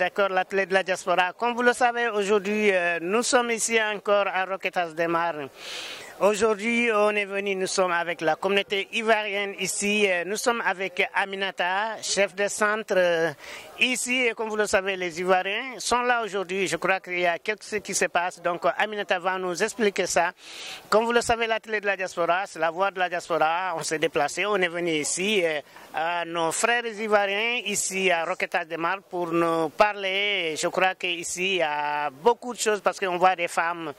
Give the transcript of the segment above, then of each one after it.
d'accord, l'atelier de la diaspora. Comme vous le savez, aujourd'hui, nous sommes ici encore à Roquetas de Mar. Aujourd'hui, on est venu, nous sommes avec la communauté ivoirienne ici. Nous sommes avec Aminata, chef de centre ici. Et comme vous le savez, les Ivoiriens sont là aujourd'hui. Je crois qu'il y a quelque chose qui se passe. Donc, Aminata va nous expliquer ça. Comme vous le savez, l'atelier de la diaspora, c'est la voix de la diaspora. On s'est déplacé, on est venu ici à nos frères ivoiriens ici à Roquetas de Mar pour nous parler. Je crois qu'ici, il y a beaucoup de choses parce qu'on voit des femmes,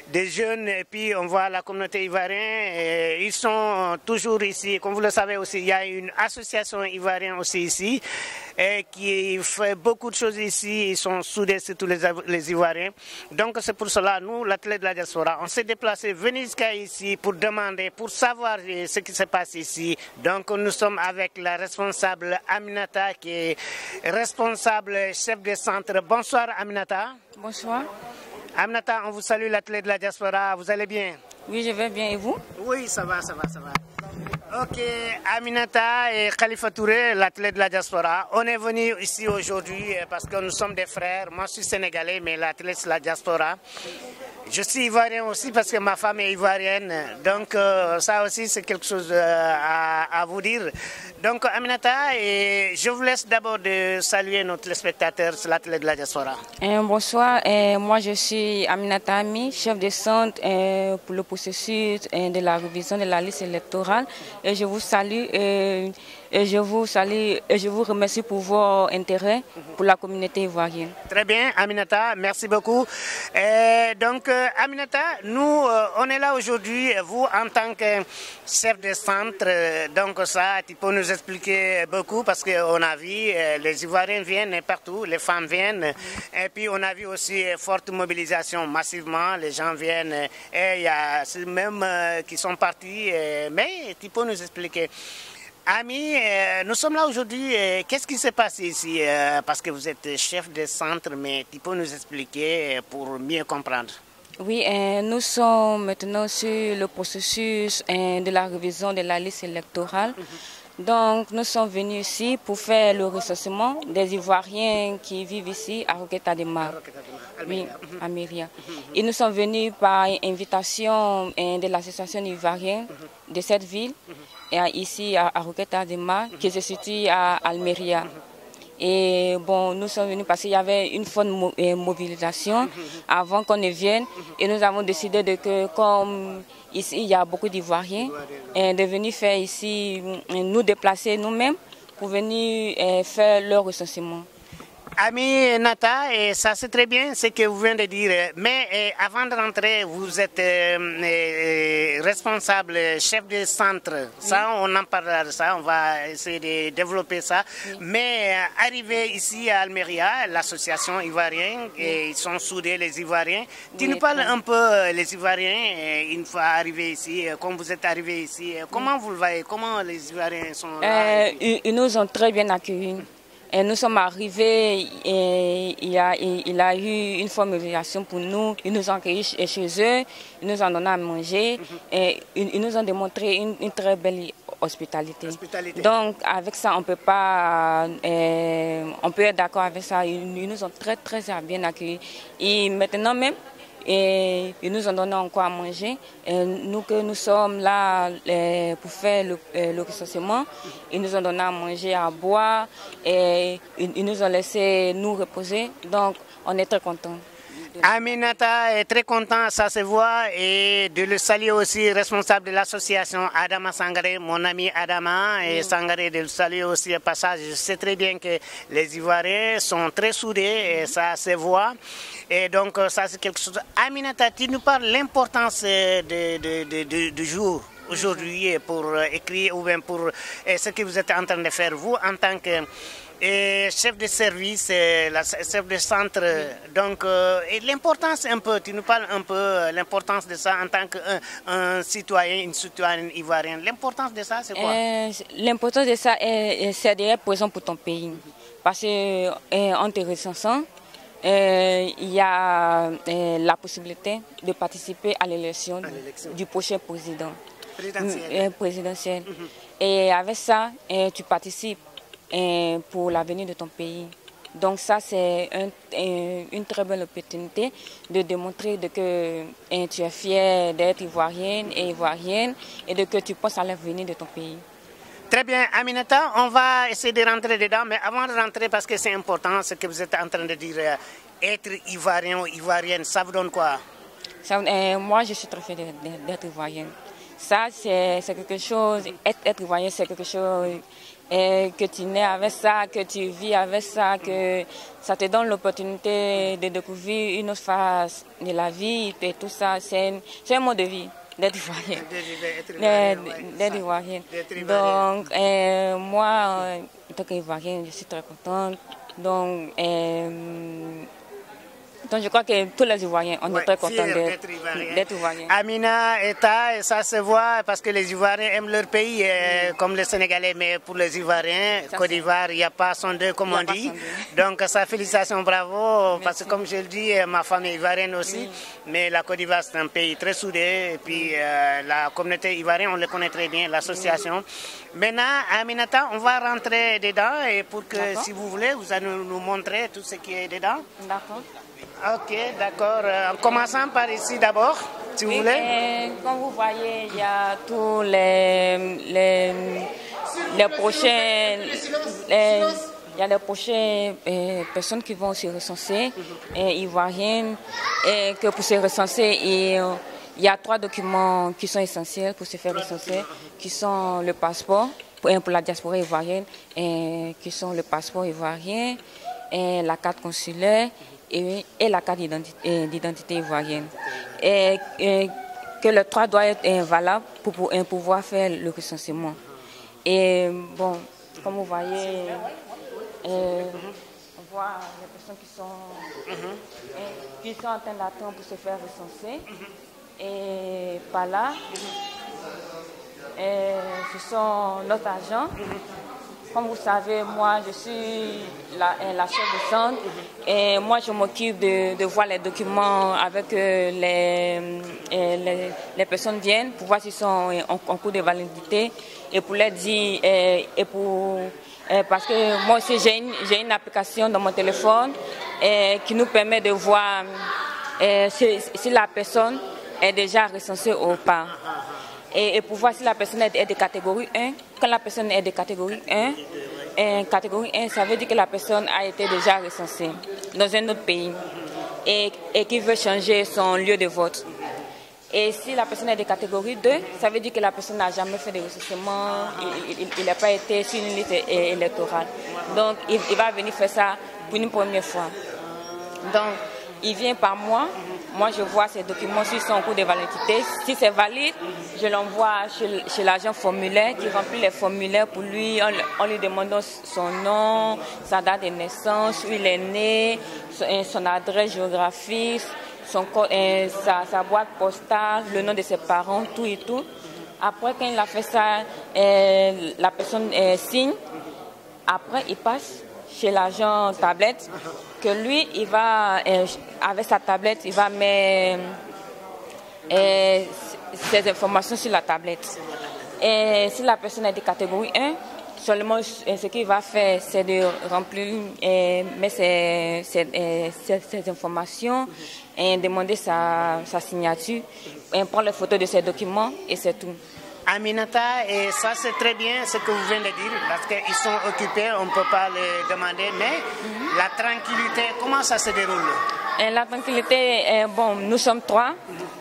des jeunes, et puis on voit la communauté ivoirienne, ils sont toujours ici. Comme vous le savez aussi, il y a une association ivoirienne aussi ici qui fait beaucoup de choses ici. Ils sont soudés sur tous les Ivoiriens. Donc c'est pour cela, nous, l'atelier de la diaspora, on s'est déplacé, venu jusqu'à ici pour demander, pour savoir ce qui se passe ici. Donc nous sommes avec la responsable Aminata qui est responsable chef de centre. Bonsoir Aminata. Bonsoir. Aminata, on vous salue, l'atelier de la diaspora. Vous allez bien? Oui, je vais bien. Et vous? Oui, ça va, ça va, ça va. Ok, Aminata et Khalifa Touré, l'atelier de la diaspora. On est venu ici aujourd'hui parce que nous sommes des frères. Moi, je suis sénégalais, mais l'atelier de la diaspora. Je suis ivoirien aussi parce que ma femme est ivoirienne. Donc, ça aussi, c'est quelque chose à vous dire. Donc, Aminata, et je vous laisse d'abord de saluer nos téléspectateurs sur l'atelier de la diaspora. Bonsoir, moi je suis Aminata Ami, chef de centre pour le processus de la révision de la liste électorale. Et je vous salue et je vous remercie pour votre intérêt pour la communauté ivoirienne. Très bien, Aminata, merci beaucoup. Donc, Aminata, nous, on est là aujourd'hui, vous en tant que chef de centre, donc ça, tu peux nous expliquer beaucoup parce qu'on a vu, les Ivoiriens viennent partout, les femmes viennent, et puis on a vu aussi forte mobilisation massivement, les gens viennent, et il y a même qui sont partis, mais tu peux nous expliquer. Ami, nous sommes là aujourd'hui. Qu'est-ce qui s'est passé ici? Parce que vous êtes chef de centre, mais tu peux nous expliquer pour mieux comprendre. Oui, nous sommes maintenant sur le processus de la révision de la liste électorale. Donc, nous sommes venus ici pour faire le recensement des Ivoiriens qui vivent ici à Roquetas de Mar. Oui, à Myria. Et nous sommes venus par invitation de l'association ivoirienne de cette ville, et ici à Roquetas de Mar, qui se situe à Almeria. Et bon, nous sommes venus parce qu'il y avait une forte mobilisation avant qu'on ne vienne. Et nous avons décidé que comme ici il y a beaucoup d'Ivoiriens, de venir faire ici, nous déplacer nous-mêmes pour venir faire leur recensement. Ami Nata, et ça c'est très bien ce que vous venez de dire, mais avant de rentrer, vous êtes responsable, chef de centre, ça on en parlera de ça, on va essayer de développer ça, mais arrivé ici à Almeria, l'association ivoirienne, et ils sont soudés les Ivoiriens, tu nous parles un peu les Ivoiriens, une fois arrivés ici, comme vous êtes arrivés ici, comment vous le voyez, comment les Ivoiriens sont là? Ils nous ont très bien accueillis. Et nous sommes arrivés et il y a eu une formalisation pour nous. Ils nous ont accueillis chez eux, ils nous ont donné à manger et ils nous ont démontré une très belle hospitalité. Donc avec ça, on peut être d'accord avec ça. Ils nous ont très très bien accueillis. Et maintenant même, et ils nous ont donné encore à manger. Et nous que nous sommes là pour faire le recensement, ils nous ont donné à manger, à boire et ils nous ont laissé nous reposer. Donc on est très contents. Aminata est très content, ça se voit, et de le saluer aussi, responsable de l'association Adama Sangaré, mon ami Adama et Sangaré, de le saluer aussi au passage. Je sais très bien que les Ivoiriens sont très soudés et ça se voit. Et donc ça c'est quelque chose. Aminata, tu nous parles de l'importance du jour aujourd'hui pour écrire ou bien pour ce que vous êtes en train de faire, vous en tant que chef de service, chef de centre, donc l'importance un peu, tu nous parles un peu l'importance de ça en tant qu'un citoyen, une citoyenne ivoirienne, l'importance de ça c'est quoi? L'importance de ça c'est d'être présent pour ton pays, parce qu'en te recensant, il y a la possibilité de participer à l'élection du prochain président présidentiel. Et avec ça, tu participes pour l'avenir de ton pays. Donc ça, c'est une très belle opportunité de démontrer que tu es fier d'être ivoirienne et ivoirienne et que tu penses à l'avenir de ton pays. Très bien, Aminata, on va essayer de rentrer dedans, mais avant de rentrer, parce que c'est important, ce que vous êtes en train de dire, être ivoirien ou ivoirienne, ça vous donne quoi? Moi, je suis très fière d'être ivoirienne. Ça, c'est quelque chose, être ivoirien, c'est quelque chose que tu nais avec ça, que tu vis avec ça, que ça te donne l'opportunité de découvrir une autre face de la vie et tout ça. C'est un mode de vie. D'être ivoirienne. D'être ivoirienne. Donc, moi, en tant qu'Ivoirienne, je suis très contente. Donc, je crois que tous les Ivoiriens, on est très contents d'être Ivoiriens. Amina, Eta, ça se voit parce que les Ivoiriens aiment leur pays, comme les Sénégalais, mais pour les Ivoiriens, Côte d'Ivoire, il n'y a pas son deux, comme on dit. Donc, ça, félicitations, bravo, parce que comme je le dis, ma femme est ivoirienne aussi, mais la Côte d'Ivoire, c'est un pays très soudé, et puis la communauté ivoirienne, on le connaît très bien, l'association. Maintenant, Aminata, on va rentrer dedans, et pour que, si vous voulez, vous allez nous montrer tout ce qui est dedans. D'accord. Ok, d'accord. En commençant par ici d'abord, si vous voulez. Comme vous voyez, il y a tous les prochaines personnes qui vont se recenser, ivoiriennes, et que pour se recenser, il y a 3 documents qui sont essentiels pour se faire recenser, qui sont le passeport pour la diaspora ivoirienne, qui sont le passeport ivoirien, la carte consulaire, et la carte d'identité ivoirienne. Et que le 3 doit être valable pour pouvoir faire le recensement. Et bon, comme vous voyez, on voit les personnes qui sont en train d'attendre pour se faire recenser. Et par là, ce sont notre agent. Comme vous savez, moi, je suis la chef de centre et moi, je m'occupe de voir les documents avec les personnes viennent pour voir s'ils sont en cours de validité et pour leur dire, parce que moi aussi, j'ai une application dans mon téléphone qui nous permet de voir si la personne est déjà recensée ou pas. Et pour voir si la personne est de catégorie 1. Quand la personne est de catégorie 1, catégorie 1, ça veut dire que la personne a été déjà recensée dans un autre pays et qui veut changer son lieu de vote. Et si la personne est de catégorie 2, ça veut dire que la personne n'a jamais fait de recensement, il n'a pas été sur une liste électorale. Donc, il va venir faire ça pour une première fois. Donc, il vient par mois. Moi, je vois ces documents s'ils sont en cours de validité. Si c'est valide, je l'envoie chez l'agent formulaire qui remplit les formulaires pour lui. On lui demande son nom, sa date de naissance, où il est né, son adresse géographique, son code, sa boîte postale, le nom de ses parents, tout et tout. Après, quand il a fait ça, la personne signe. Après, il passe chez l'agent tablette, que lui, il va, avec sa tablette, il va mettre ses informations sur la tablette. Et si la personne est de catégorie 1, seulement ce qu'il va faire, c'est de remplir, mettre ses informations et demander sa signature, et prendre les photos de ses documents et c'est tout. Aminata, et ça c'est très bien ce que vous venez de dire, parce qu'ils sont occupés, on ne peut pas les demander, mais la tranquillité, comment ça se déroule? La tranquillité, bon, nous sommes 3,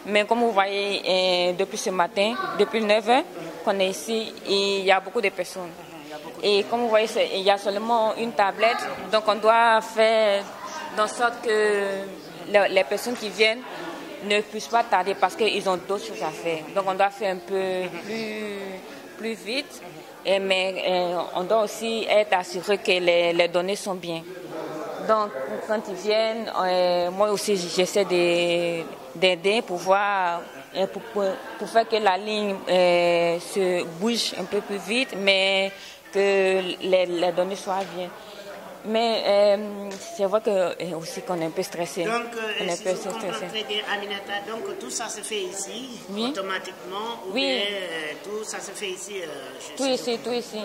mais comme vous voyez, depuis ce matin, depuis 9h qu'on est ici, il y a beaucoup de personnes. Et comme vous voyez, il y a seulement une tablette, donc on doit faire en sorte que les personnes qui viennent ne puissent pas tarder parce qu'ils ont d'autres choses à faire. Donc on doit faire un peu plus vite, mais on doit aussi être assuré que les données sont bien. Donc quand ils viennent, moi aussi j'essaie d'aider pour voir, pour faire que la ligne se bouge un peu plus vite, mais que les données soient bien. Mais c'est vrai que aussi qu'on est un peu stressé. Donc, si je comprends très bien, Aminata, donc tout ça se fait ici, oui, automatiquement, ou oui, bien tout ça se fait ici tout ici.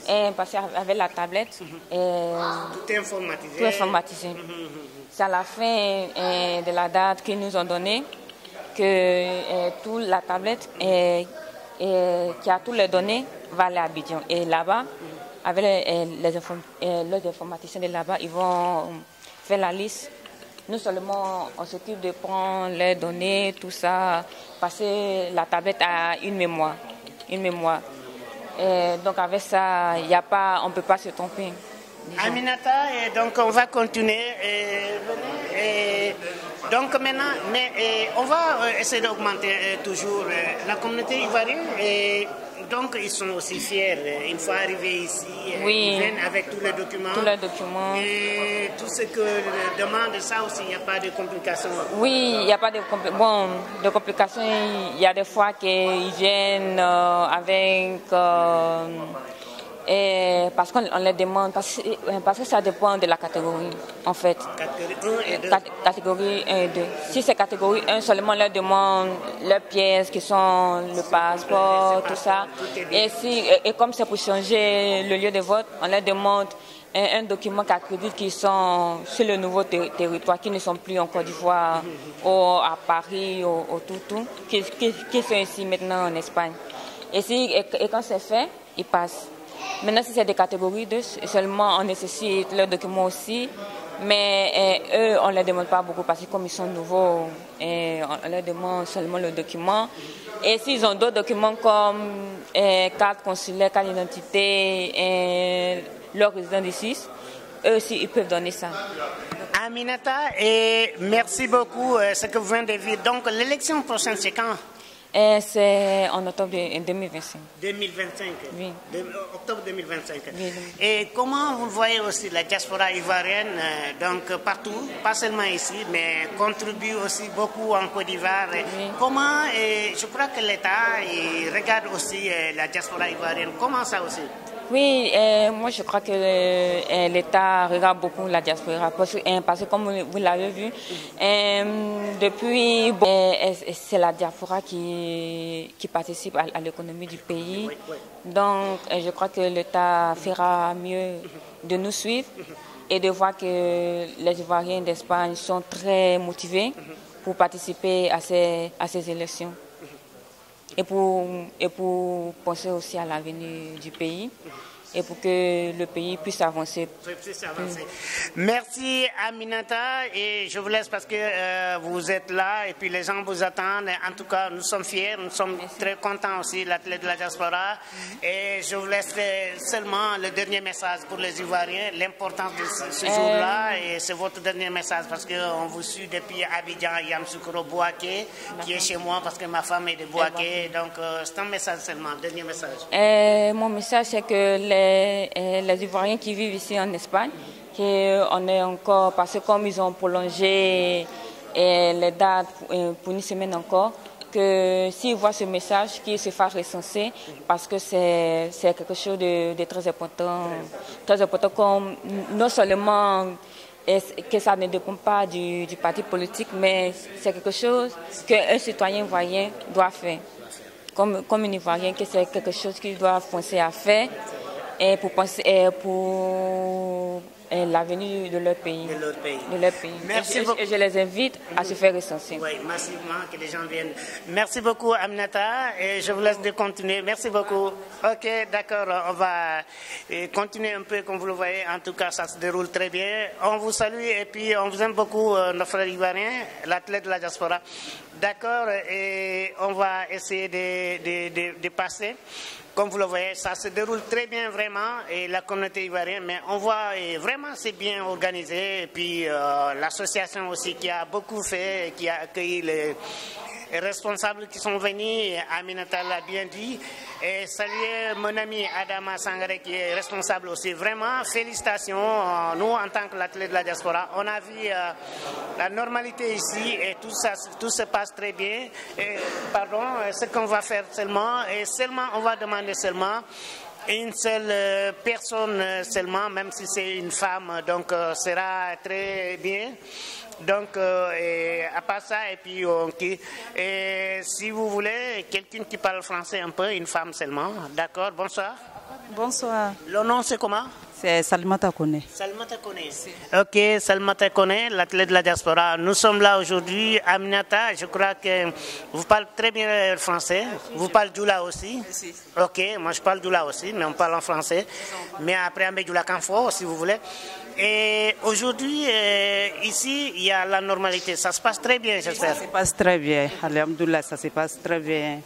Et parce qu'avec la tablette, tout est informatisé. Tout est informatisé. C'est à la fin de la date qu'ils nous ont donné que toute la tablette qui a toutes les données va aller à Abidjan. Et là-bas, avec les informaticiens de là-bas, ils vont faire la liste. Nous seulement, on s'occupe de prendre les données, tout ça, passer la tablette à une mémoire. Et donc avec ça, on ne peut pas se tromper. Disons. Aminata, et donc on va continuer. Donc maintenant, on va essayer d'augmenter toujours la communauté ivoirienne. Donc ils sont aussi fiers. Une fois arrivés ici, oui, ils viennent avec tous les documents. Et tout ce que demande, ça aussi, il n'y a pas de complications. Oui, il n'y a pas de complications. Il y a des fois qu'ils viennent avec... parce qu'on les demande, parce que ça dépend de la catégorie, en fait. Catégorie 1 et 2. Si c'est catégorie 1, seulement on leur demande leurs pièces qui sont le passeport, tout ça. Et comme c'est pour changer le lieu de vote, on leur demande un document qui accrédite qu'ils sont sur le nouveau territoire, qui ne sont plus en Côte d'Ivoire, ou à Paris, ou tout, qui sont ici maintenant en Espagne. Et quand c'est fait, ils passent. Maintenant, si c'est des catégories 2, seulement on nécessite leurs documents aussi, mais eux, on ne les demande pas beaucoup parce que comme ils sont nouveaux, on leur demande seulement le document. Et s'ils ont d'autres documents comme carte consulaire, carte d'identité, leur résidence d'ici, eux aussi, ils peuvent donner ça. Aminata, et merci beaucoup ce que vous venez de vivre. Donc, l'élection prochaine, c'est quand? C'est en octobre 2025. 2025? Oui. Octobre 2025. Oui. Et comment vous voyez aussi la diaspora ivoirienne, donc partout, pas seulement ici, mais contribue aussi beaucoup en Côte d'Ivoire. Oui. Comment, je crois que l'État regarde aussi la diaspora ivoirienne. Comment ça aussi? Oui, moi je crois que l'État regarde beaucoup la diaspora parce que comme vous l'avez vu, depuis, c'est la diaspora qui participe à l'économie du pays. Oui, oui. Donc je crois que l'État fera mieux de nous suivre et de voir que les Ivoiriens d'Espagne sont très motivés pour participer à ces élections. Et pour penser aussi à l'avenir du pays et pour que le pays puisse avancer. Merci Aminata, et je vous laisse parce que vous êtes là et puis les gens vous attendent. En tout cas, nous sommes fiers, nous sommes très contents aussi, l'athlète de la diaspora. Et je vous laisse seulement le dernier message pour les Ivoiriens, l'importance de ce jour-là, et c'est votre dernier message parce qu'on vous suit depuis Abidjan, Yamoussoukro, Bouaké, qui est chez moi parce que ma femme est de Bouaké. Donc c'est un message seulement, dernier message. Mon message c'est que les Ivoiriens qui vivent ici en Espagne, qu'on est encore, parce que comme ils ont prolongé les dates pour une semaine encore, que s'ils voient ce message, qu'ils se fassent recenser, parce que c'est quelque chose de très important comme non seulement que ça ne dépend pas du parti politique, mais c'est quelque chose qu'un citoyen ivoirien doit faire. Comme un Ivoirien, que c'est quelque chose qu'ils doivent penser à faire et pour l'avenir de leur pays. Merci beaucoup. Et je les invite à se faire recenser. Oui, massivement, que les gens viennent. Merci beaucoup, Aminata, et je vous laisse de continuer. Merci beaucoup. Ok, d'accord, on va continuer un peu, comme vous le voyez. En tout cas, ça se déroule très bien. On vous salue et puis on vous aime beaucoup, nos frères ivoiriens, l'athlète de la diaspora. D'accord, et on va essayer de passer. Comme vous le voyez, ça se déroule très bien vraiment, et la communauté ivoirienne, mais on voit vraiment c'est bien organisé, et puis l'association aussi qui a beaucoup fait, qui a accueilli les responsables qui sont venus, Aminata l'a bien dit, et saluer mon ami Adama Sangaré qui est responsable aussi. Vraiment, félicitations, nous en tant que l'athlète de la diaspora, on a vu la normalité ici et tout se passe très bien. Et, pardon, ce qu'on va faire seulement, on va demander seulement Une seule personne seulement, même si c'est une femme, donc sera très bien. Donc, à part ça, et puis, si vous voulez, quelqu'un qui parle français un peu, une femme seulement. D'accord, bonsoir. Bonsoir. Le nom, c'est comment? C'est Salimata Kone. Salimata Kone. Ok, Salimata Kone, l'athlète de la diaspora. Nous sommes là aujourd'hui. Aminata, je crois que vous parlez très bien français. Vous parlez Djoula aussi? Si. Ok, moi je parle Djoula aussi, mais on parle en français. Mais après, on met Djoula Kanfo, si vous voulez. Et aujourd'hui, ici, il y a la normalité. Ça se passe très bien, j'espère. Ça se passe très bien. Alhamdoulilah, ça se passe très bien.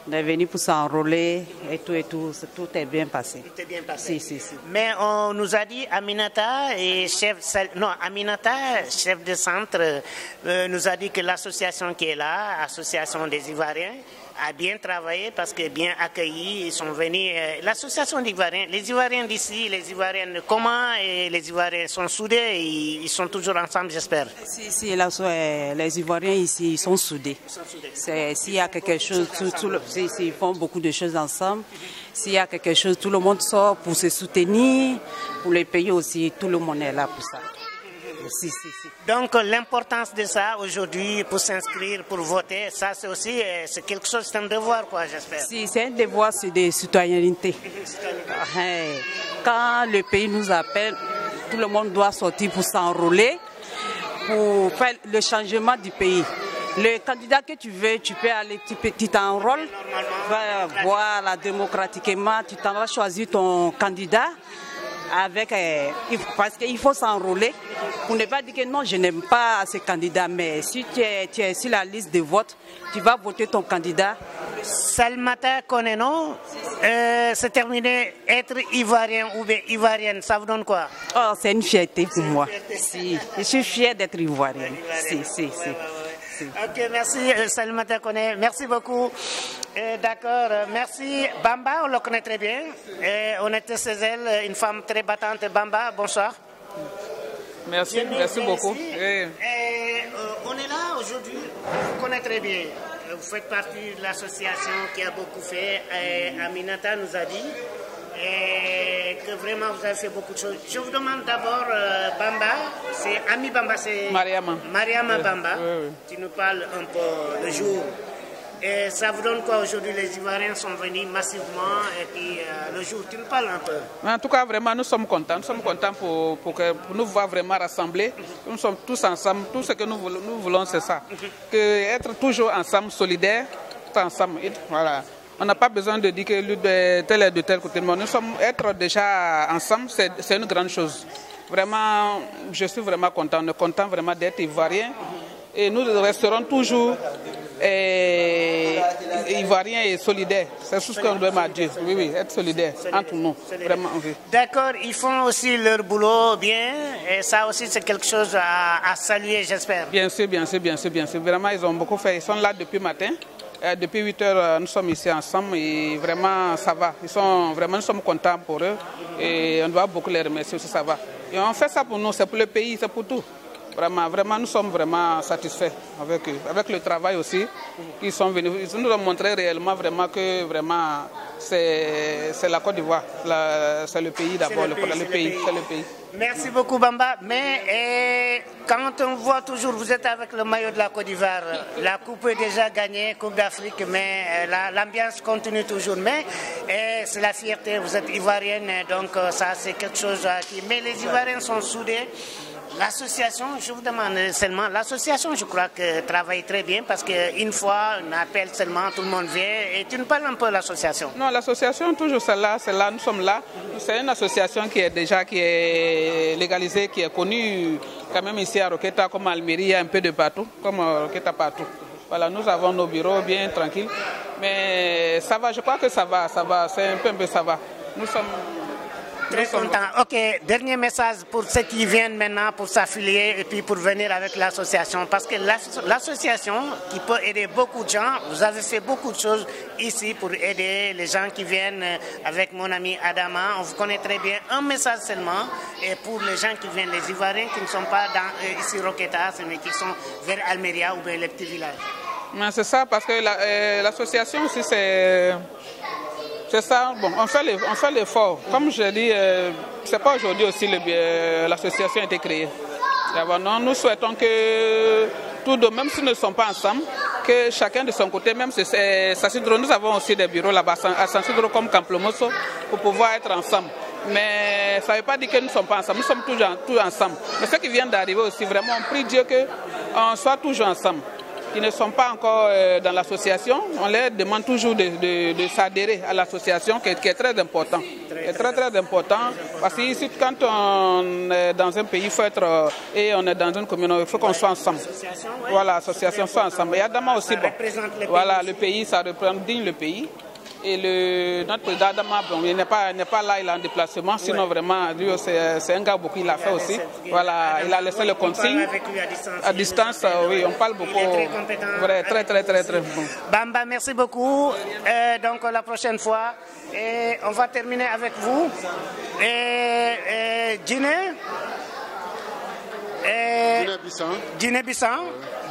On est venu pour s'enrôler et tout, tout est bien passé. Tout est bien passé. Si. Mais on nous a dit, Aminata, chef de centre, nous a dit que l'association qui est là, l'association des Ivoiriens, a bien travaillé parce que bien accueilli, ils sont venus. L'association d'Ivoiriens, les Ivoiriens d'ici, les Ivoiriennes comment et les Ivoiriens sont soudés, ils sont toujours ensemble, j'espère. Si, les Ivoiriens ici, ils sont soudés. S'il y a quelque chose, ils font beaucoup de choses ensemble. S'il y a quelque chose, tout le monde sort pour se soutenir. Pour les pays aussi, tout le monde est là pour ça. Si. Donc l'importance de ça aujourd'hui pour s'inscrire, pour voter, ça c'est aussi c'est quelque chose, c'est un devoir quoi, j'espère. Si, c'est un devoir, c'est de citoyenneté. Quand le pays nous appelle, tout le monde doit sortir pour s'enrôler, pour faire le changement du pays. Le candidat que tu veux, tu peux aller, tu t'enrôles, voilà, démocratiquement, tu t'en vas choisir ton candidat. Parce qu'il faut s'enrôler pour ne pas dire que non, je n'aime pas ce candidat, mais si tu es sur la liste de vote, tu vas voter ton candidat. Salimata Kone, non? C'est terminé, être ivoirien ou bien ivoirienne, ça vous donne quoi? Oh, c'est une fierté pour moi. Si, je suis fière d'être ivoirienne. Si. Ok, merci Salimata Kone, merci beaucoup. D'accord, merci. Bamba, on le connaît très bien. On était chez elle, une femme très battante. Bamba, bonsoir. Merci beaucoup. On est là aujourd'hui, vous connaissez très bien. Vous faites partie de l'association qui a beaucoup fait. Aminata nous a dit que vraiment vous avez fait beaucoup de choses. Je vous demande d'abord, Bamba, c'est Ami Bamba, c'est Mariama Bamba. Oui. Tu nous parles un peu le jour. Et ça vous donne quoi aujourd'hui? Les Ivoiriens sont venus massivement et puis le jour, tu nous parles un peu. En tout cas, vraiment, nous sommes contents. Nous sommes contents pour nous voir vraiment rassemblés. Nous sommes tous ensemble. Tout ce que nous voulons, c'est ça. Être toujours ensemble, solidaires, tout ensemble. Voilà. On n'a pas besoin de dire que tel est de tel côté. Nous sommes être déjà ensemble, c'est une grande chose. Vraiment, je suis vraiment content. On est content vraiment d'être Ivoiriens. Et nous resterons toujours Ivoiriens et solidaires. C'est tout ce qu'on doit dire. Oui, être solidaires entre nous. Vraiment, oui. D'accord, ils font aussi leur boulot bien. Et ça aussi, c'est quelque chose à saluer, j'espère. Bien sûr. Vraiment, ils ont beaucoup fait. Ils sont là depuis matin. Depuis 8 heures, nous sommes ici ensemble et vraiment, ça va. Nous sommes contents pour eux et on doit beaucoup les remercier aussi, ça va. Et on fait ça pour nous, c'est pour le pays, c'est pour tout. Vraiment, nous sommes vraiment satisfaits avec eux. Avec le travail aussi, ils sont venus. Ils nous ont montré réellement vraiment que vraiment, c'est la Côte d'Ivoire. C'est le pays d'abord, le pays. Merci beaucoup Bamba. Mais quand on voit toujours, vous êtes avec le maillot de la Côte d'Ivoire, la coupe est déjà gagnée, Coupe d'Afrique, mais l'ambiance continue toujours. Mais c'est la fierté, vous êtes ivoirienne, donc ça c'est quelque chose qui... Mais les Ivoiriens sont soudés. L'association, je vous demande seulement, l'association je crois que travaille très bien parce qu'une fois on appelle seulement, tout le monde vient et tu nous parles un peu de l'association. Non, l'association toujours c'est là, nous sommes là. C'est une association qui est légalisée, qui est connue quand même ici à Roqueta comme Almeria, un peu de partout, comme Roqueta partout. Voilà, nous avons nos bureaux bien tranquilles, mais ça va, je crois que ça va, c'est un peu ça va. Nous sommes... Très content. Ok, dernier message pour ceux qui viennent maintenant pour s'affilier et puis pour venir avec l'association. Parce que l'association qui peut aider beaucoup de gens, vous avez fait beaucoup de choses ici pour aider les gens qui viennent avec mon ami Adama. On vous connaît très bien. Un message seulement et pour les gens qui viennent, les Ivoiriens qui ne sont pas ici Roqueta, mais qui sont vers Almeria ou bien les petits villages. C'est ça, parce que l'association aussi C'est ça, bon, on fait l'effort. Comme je dis, c'est pas aujourd'hui aussi l'association a été créée. Non, nous souhaitons que tous deux, même s'ils ne sont pas ensemble, que chacun de son côté, même si c'est San Isidro, nous avons aussi des bureaux là-bas à San Isidro comme Camplomoso pour pouvoir être ensemble. Mais ça ne veut pas dire que nous ne sommes pas ensemble, nous sommes tous ensemble. Mais ce qui vient d'arriver aussi, vraiment, on prie Dieu qu'on soit toujours ensemble. Qui ne sont pas encore dans l'association, on leur demande toujours de s'adhérer à l'association qui est très important. Très important parce que ici, quand on est dans un pays, il faut être, et on est dans une communauté, il faut qu'on soit ensemble. Voilà, l'association soit ensemble. Et Adama aussi, bon, voilà, le pays, ça représente digne le pays. Et notre président Adama, bon, il n'est pas là, il est en déplacement, sinon vraiment, c'est un gars beaucoup, il a fait aussi. Voilà, il a laissé le consigne. À distance, oui, on parle beaucoup. Il est très compétent. Vrai, très bon. Bamba, merci beaucoup. Donc la prochaine fois, on va terminer avec vous. Guinée-Bissau.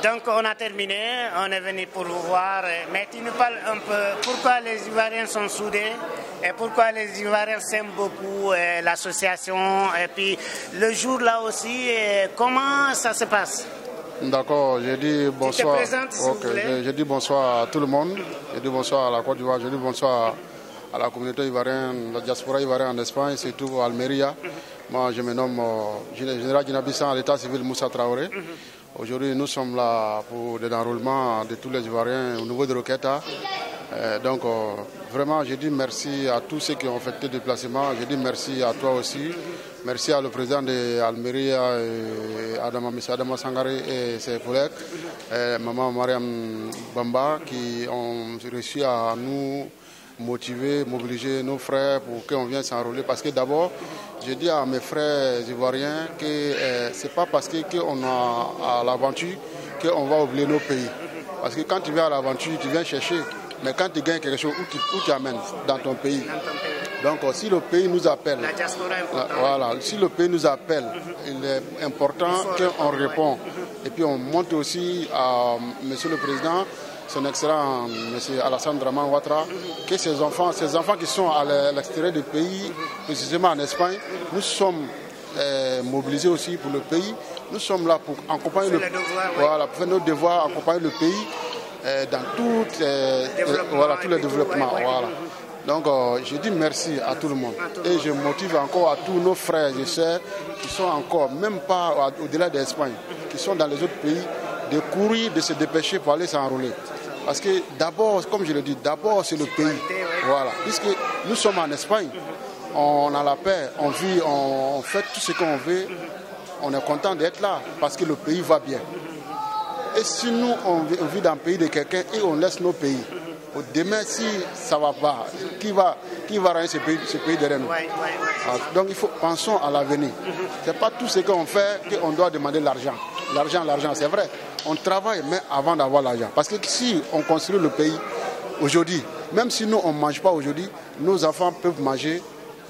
Donc on a terminé, on est venu pour vous voir, mais tu nous parles un peu pourquoi les Ivoiriens sont soudés et pourquoi les Ivoiriens s'aiment beaucoup l'association et puis le jour là aussi, comment ça se passe? D'accord, je dis bonsoir. Tu te présentes, s'il vous plaît. Je dis bonsoir à tout le monde, je dis bonsoir à la Côte d'Ivoire, je dis bonsoir à la communauté ivoirienne, la diaspora ivoirienne en Espagne, surtout à Almeria. Moi je me nomme général Guinée-Bissau à l'état civil Moussa Traoré. Aujourd'hui, nous sommes là pour l'enrôlement de tous les Ivoiriens au niveau de Roqueta. Donc, vraiment, je dis merci à tous ceux qui ont fait le déplacement. Je dis merci à toi aussi. Merci à le président de Almeria, M. Adama Sangaré et ses collègues, Maman Mariam Bamba, qui ont réussi à nous motiver, mobiliser nos frères pour qu'on vienne s'enrôler. Parce que d'abord, je dis à mes frères ivoiriens que ce n'est pas parce qu'on a à l'aventure qu'on va oublier nos pays. Parce que quand tu viens à l'aventure, tu viens chercher. Mais quand tu gagnes quelque chose, où tu amènes dans ton pays. Donc si le pays nous appelle, voilà, si le pays nous appelle, il est important qu'on répond. Et puis on montre aussi à Monsieur le Président, son excellent M. Alassane Draman Ouattara, que ces enfants qui sont à l'extérieur du pays, précisément en Espagne, nous sommes mobilisés aussi pour le pays. Nous sommes là pour accompagner le pays, voilà, pour faire nos devoirs, accompagner le pays dans tous les développements. Voilà. Donc je dis merci à tout le monde et je motive encore à tous nos frères et sœurs qui sont encore, même pas au-delà de l'Espagne, qui sont dans les autres pays, de courir, de se dépêcher pour aller s'enrôler. Parce que d'abord, comme je le dis, d'abord c'est le pays. Voilà. Puisque nous sommes en Espagne, on a la paix, on vit, on fait tout ce qu'on veut, on est content d'être là parce que le pays va bien. Et si nous, on vit dans le pays de quelqu'un et on laisse nos pays, demain, si ça ne va pas, qui va rendre ce pays derrière nous? Donc il faut pensons à l'avenir. Ce n'est pas tout ce qu'on fait qu'on doit demander l'argent. L'argent, c'est vrai. On travaille, mais avant d'avoir l'argent. Parce que si on construit le pays aujourd'hui, même si nous, on ne mange pas aujourd'hui, nos enfants peuvent manger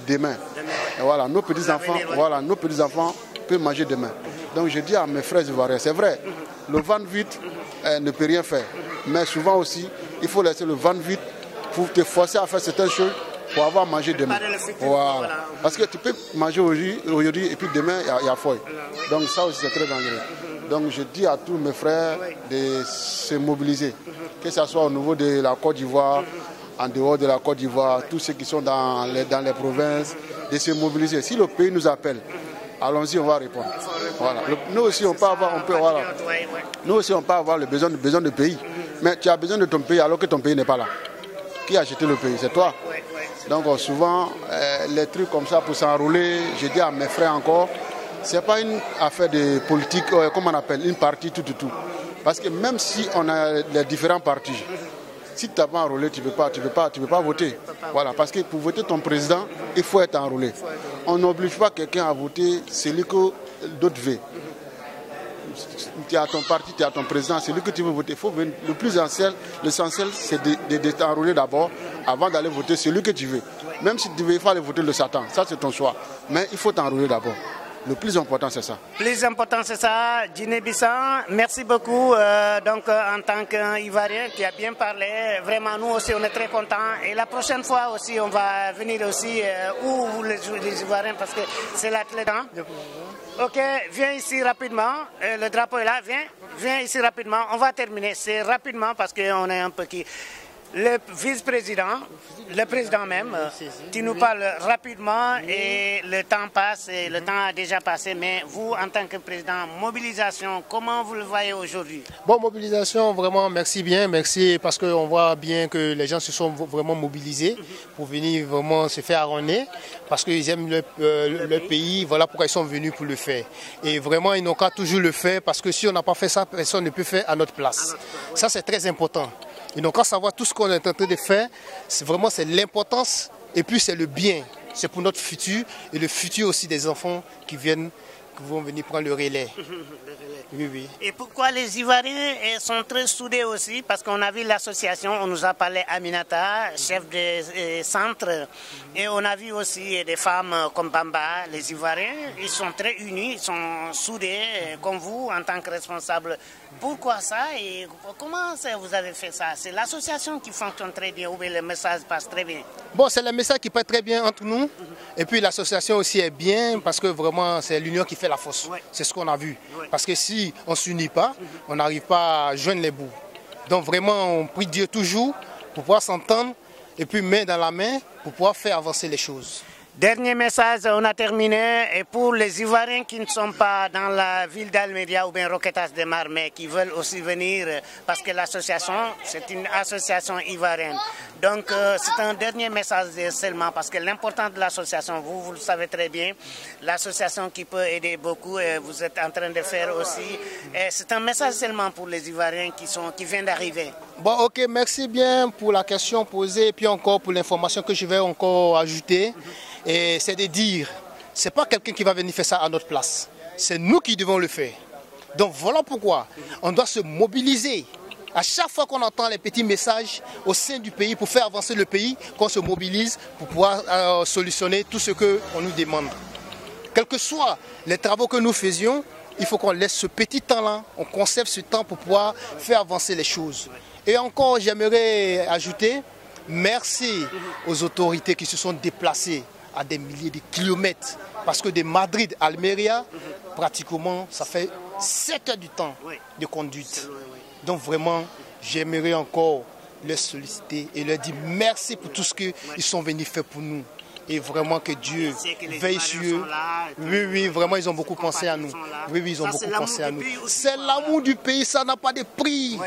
demain. Et voilà, nos petits-enfants peuvent manger demain. Donc je dis à mes frères ivoiriens, c'est vrai, le ventre vide ne peut rien faire. Mais souvent aussi, il faut laisser le ventre vide pour te forcer à faire certaines choses pour avoir mangé demain. Voilà. Parce que tu peux manger aujourd'hui et puis demain, il y a foie. Donc ça aussi, c'est très dangereux. Donc je dis à tous mes frères de se mobiliser, que ce soit au niveau de la Côte d'Ivoire, en dehors de la Côte d'Ivoire, tous ceux qui sont dans les provinces, de se mobiliser. Si le pays nous appelle, allons-y, on va répondre. Voilà. Nous aussi, on peut avoir le besoin de pays. Mais tu as besoin de ton pays alors que ton pays n'est pas là. Qui a acheté le pays? C'est toi. Donc souvent, les trucs comme ça pour s'enrôler, je dis à mes frères encore, ce n'est pas une affaire de politique, comme on appelle, une partie tout. Parce que même si on a les différents partis, si tu n'as pas enrôlé, tu ne peux pas voter. Voilà, parce que pour voter ton président, il faut être enrôlé. On n'oblige pas quelqu'un à voter celui que d'autres veulent. Tu as ton parti, tu as ton président, celui que tu veux voter. Le plus essentiel, c'est de t'enrôler d'abord avant d'aller voter celui que tu veux. Même si tu ne veux pas aller voter le Satan, ça c'est ton choix. Mais il faut t'enrôler d'abord. Le plus important, c'est ça. Plus important, c'est ça. Guinée-Bissau, merci beaucoup. Donc, en tant qu'Ivoirien qui a bien parlé, vraiment, nous aussi, on est très contents. Et la prochaine fois aussi, on va venir aussi où les Ivoiriens, parce que c'est l'athlète. Hein? Ok, viens ici rapidement. Le drapeau est là, viens ici rapidement. On va terminer. C'est rapidement parce qu'on est un peu qui... Le vice-président, le président même, qui nous parle rapidement et le temps passe et le temps a déjà passé. Mais vous, en tant que président, mobilisation, comment vous le voyez aujourd'hui? Bon, mobilisation, vraiment, merci bien, merci parce qu'on voit bien que les gens se sont vraiment mobilisés pour venir vraiment se faire arronner parce qu'ils aiment le pays, voilà pourquoi ils sont venus pour le faire. Et vraiment, ils n'ont qu'à toujours le faire parce que si on n'a pas fait ça, personne ne peut faire à notre place. Ça, c'est très important. Ils n'ont qu'à savoir tout ce qu'on est en train de faire, c'est l'importance et puis c'est le bien. C'est pour notre futur et le futur aussi des enfants qui vont venir prendre le relais. Oui, oui. Et pourquoi les Ivoiriens sont très soudés aussi? Parce qu'on a vu l'association, on nous a parlé Aminata, chef des centres, et on a vu aussi des femmes comme Bamba, les Ivoiriens, ils sont très unis, ils sont soudés comme vous en tant que responsable. Pourquoi ça et comment vous avez fait ça? C'est l'association qui fonctionne très bien ou bien le message passe très bien? Bon, c'est le message qui passe très bien entre nous et puis l'association aussi est bien parce que vraiment c'est l'union qui fait la force. Ouais. C'est ce qu'on a vu. Ouais. Parce que si on ne s'unit pas, on n'arrive pas à joindre les bouts. Donc vraiment, on prie Dieu toujours pour pouvoir s'entendre et puis main dans la main pour pouvoir faire avancer les choses. Dernier message, on a terminé. Et pour les Ivoiriens qui ne sont pas dans la ville d'Almeria ou bien Roquetas de Mar, mais qui veulent aussi venir, parce que l'association, c'est une association ivoirienne. Donc, c'est un dernier message seulement, parce que l'important de l'association, vous le savez très bien, l'association qui peut aider beaucoup, et vous êtes en train de faire aussi. C'est un message seulement pour les Ivoiriens qui viennent d'arriver. Bon, ok, merci bien pour la question posée, et puis encore pour l'information que je vais encore ajouter. Et c'est de dire, ce n'est pas quelqu'un qui va venir faire ça à notre place. C'est nous qui devons le faire. Donc voilà pourquoi on doit se mobiliser. À chaque fois qu'on entend les petits messages au sein du pays pour faire avancer le pays, qu'on se mobilise pour pouvoir solutionner tout ce qu'on nous demande. Quels que soient les travaux que nous faisions, il faut qu'on laisse ce petit temps-là, on conserve ce temps pour pouvoir faire avancer les choses. Et encore, j'aimerais ajouter, merci aux autorités qui se sont déplacées à des milliers de kilomètres. Parce que de Madrid à Almeria, pratiquement, ça fait 7 heures du temps de conduite. Donc vraiment, j'aimerais encore les solliciter et leur dire merci pour tout ce qu'ils sont venus faire pour nous. Et vraiment que Dieu veille sur eux. Oui, oui, vraiment, ils ont beaucoup pensé à nous. Oui, oui, ils ont beaucoup pensé à nous. C'est l'amour du pays, ça n'a pas de prix.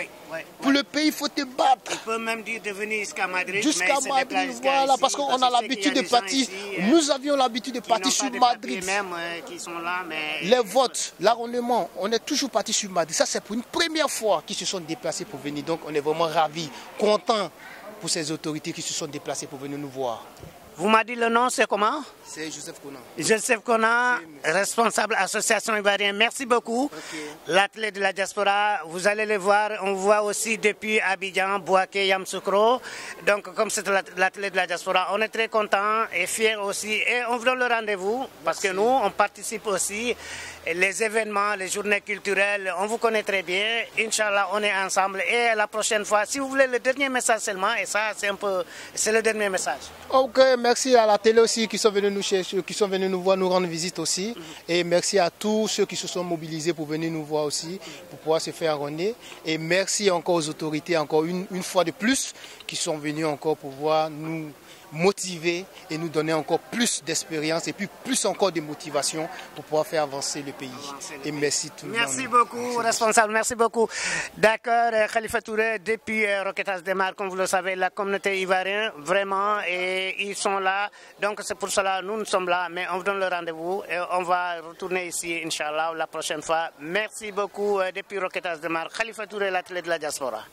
Pour le pays, il faut te battre. On peut même dire de venir jusqu'à Madrid. Jusqu'à Madrid, voilà, parce qu'on a l'habitude de partir. Nous avions l'habitude de partir sur Madrid. Les votes, l'arrondissement, on est toujours parti sur Madrid. Ça, c'est pour une première fois qu'ils se sont déplacés pour venir. Donc, on est vraiment ravis, contents pour ces autorités qui se sont déplacées pour venir nous voir. Vous m'avez dit le nom, c'est comment? C'est Joseph Conan. Joseph Conan, responsable association ivoirienne. Merci beaucoup. L'athlète de la diaspora, vous allez le voir. On voit aussi depuis Abidjan, Bouaké, Yamoussoukro. Donc, comme c'est l'athlète de la diaspora, on est très contents et fiers aussi. Et on vous donne le rendez-vous parce que nous, on participe aussi. Les événements, les journées culturelles, on vous connaît très bien. Inch'Allah, on est ensemble. Et la prochaine fois, si vous voulez le dernier message seulement, et ça, c'est le dernier message. Ok, merci à la télé aussi qui sont venus nous chercher, qui sont venus nous voir, nous rendre visite aussi. Et merci à tous ceux qui se sont mobilisés pour venir nous voir aussi, pour pouvoir se faire arronner. Et merci encore aux autorités, encore une fois de plus, qui sont venus encore pour pouvoir nous motiver et nous donner encore plus d'expérience et puis plus encore de motivation pour pouvoir faire avancer le pays. Et merci tout le monde. Merci beaucoup, responsable, merci beaucoup. D'accord, Khalifa Touré, depuis Roquetas de Mar, comme vous le savez, la communauté ivoirienne, vraiment, et ils sont là. Donc c'est pour cela nous sommes là, mais on vous donne le rendez-vous et on va retourner ici, Inch'Allah, la prochaine fois. Merci beaucoup depuis Roquetas de Mar. Khalifa Touré, l'athlète de la diaspora.